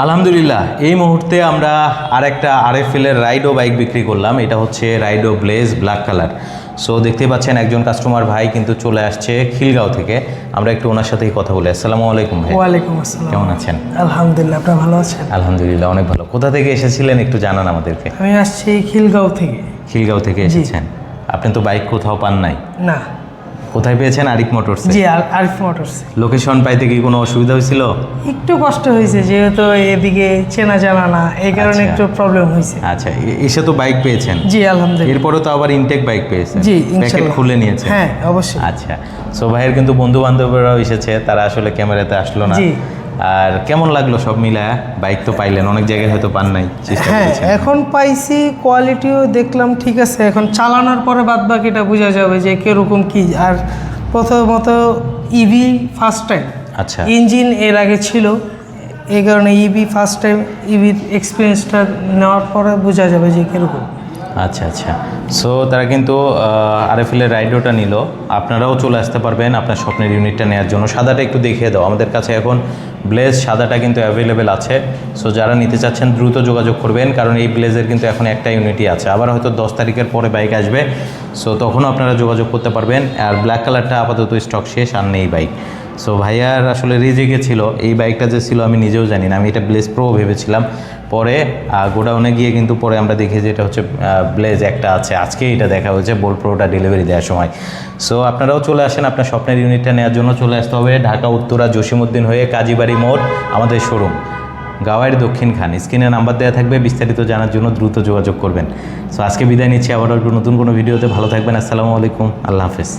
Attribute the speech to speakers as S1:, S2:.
S1: আলহামদুলিল্লাহ এই মুহূর্তে আমরা আরেকটা RFL এর রাইডো বাইক বিক্রি করলাম। এটা হচ্ছে রাইডো ব্লেজ ব্ল্যাক কালার। সো দেখতে পাচ্ছেন একজন কাস্টমার ভাই কিন্তু চলে আসছে খিলগাঁও থেকে। আমরা একটু ওনার সাথেই কথা বলি। আসসালামু আলাইকুম ভাই।
S2: ওয়ালাইকুম আসসালাম।
S1: কেমন আছেন?
S2: আলহামদুলিল্লাহ, আপনি ভালো আছেন?
S1: আলহামদুলিল্লাহ অনেক ভালো। কোথা থেকে এসেছিলেন একটু জানান আমাদেরকে।
S2: আমি আসছি খিলগাঁও থেকে।
S1: খিলগাঁও থেকে এসেছেন? আপনি তো বাইক কোথাও পান নাই?
S2: না।
S1: কোথায় পেয়েছেন? আরিফ মোটরস।
S2: জি, আরিফ মোটরস।
S1: লোকেশন পাইতে কি কোনো অসুবিধা হয়েছিল?
S2: একটু কষ্ট হয়েছে, যেহেতু এদিকে চেনা জানা না, এই কারণে একটু প্রবলেম হয়েছে।
S1: আচ্ছা, এসে তো বাইক পেয়েছেন?
S2: জি আলহামদুলিল্লাহ।
S1: এরপরও তো আবার ইনটেক বাইক পেয়েছেন?
S2: জি
S1: প্যাকেট
S2: ইনশাআল্লাহ।
S1: খুলে নিয়েছেন?
S2: হ্যাঁ অবশ্যই।
S1: আচ্ছা, সো ভাইয়ের কিন্তু বন্ধু বান্ধবরাও এসেছে, তারা আসলে ক্যামেরাতে আসলো না।
S2: জি।
S1: আর কেমন লাগলো সব মিলায়? বাইক তো পাইলেন, অনেক জায়গায় হয়তো পান নাই, চেষ্টা
S2: হ্যাঁ
S1: করেছেন।
S2: এখন পাইছি, কোয়ালিটিও দেখলাম ঠিক আছে। এখন চালানোর পরে বাদ বাকিটা বোঝা যাবে যে কিরকম কি। আর প্রথমত ইভি ফার্স্ট টাইম।
S1: আচ্ছা।
S2: ইঞ্জিন এর আগে ছিল, এই কারণে ইভি ফার্স্ট টাইম। ইভির এক্সপিরিয়েন্সটা নেওয়ার পরে বোঝা যাবে যে কীরকম।
S1: আচ্ছা আচ্ছা, সো তারা কিন্তু RFL এর রাইডোটা নিল। আপনারাও চলে আসতে পারবেন আপনার স্বপ্নের ইউনিটটা নেওয়ার জন্য। সাদাটা একটু দেখিয়ে দাও। আমাদের কাছে এখন ব্লেজ সাদাটা কিন্তু অ্যাভেলেবেল আছে। সো যারা নিতে চাচ্ছেন দ্রুত যোগাযোগ করবেন, কারণ এই ব্লেজের কিন্তু এখন একটা ইউনিটই আছে। আবার হয়তো 10 তারিখের পরে বাইক আসবে, সো তখনও আপনারা যোগাযোগ করতে পারবেন। আর ব্ল্যাক কালারটা আপাতত স্টক শেষ, আর নেই বাইক। সো ভাইয়ার আসলে রিজেকে ছিল এই বাইকটা যে ছিল আমি নিজেও জানি না। আমি এটা ব্লেজ প্রো ভেবেছিলাম, পরে গোডাউনে গিয়ে কিন্তু পরে আমরা দেখি যে এটা হচ্ছে ব্লেজ একটা আছে। আজকে এটা দেখা হয়েছে বোল্ট প্রোটা ডেলিভারি দেওয়ার সময়। সো আপনারাও চলে আসেন, আপনার স্বপ্নের ইউনিটটা নেওয়ার জন্য চলে আসতে হবে ঢাকা উত্তরা জসিমউদ্দিন হয়ে কাজীবাড়ি মোড় আমাদের শোরুম, গাওয়াইয়ের দক্ষিণ খান। স্ক্রিনে নাম্বার দেওয়া থাকবে, বিস্তারিত জানার জন্য দ্রুত যোগাযোগ করবেন। সো আজকে বিদায় নিচ্ছি, আবার নতুন কোনো ভিডিওতে। ভালো থাকবেন। আসসালামু আলাইকুম, আল্লাহ হাফেজ।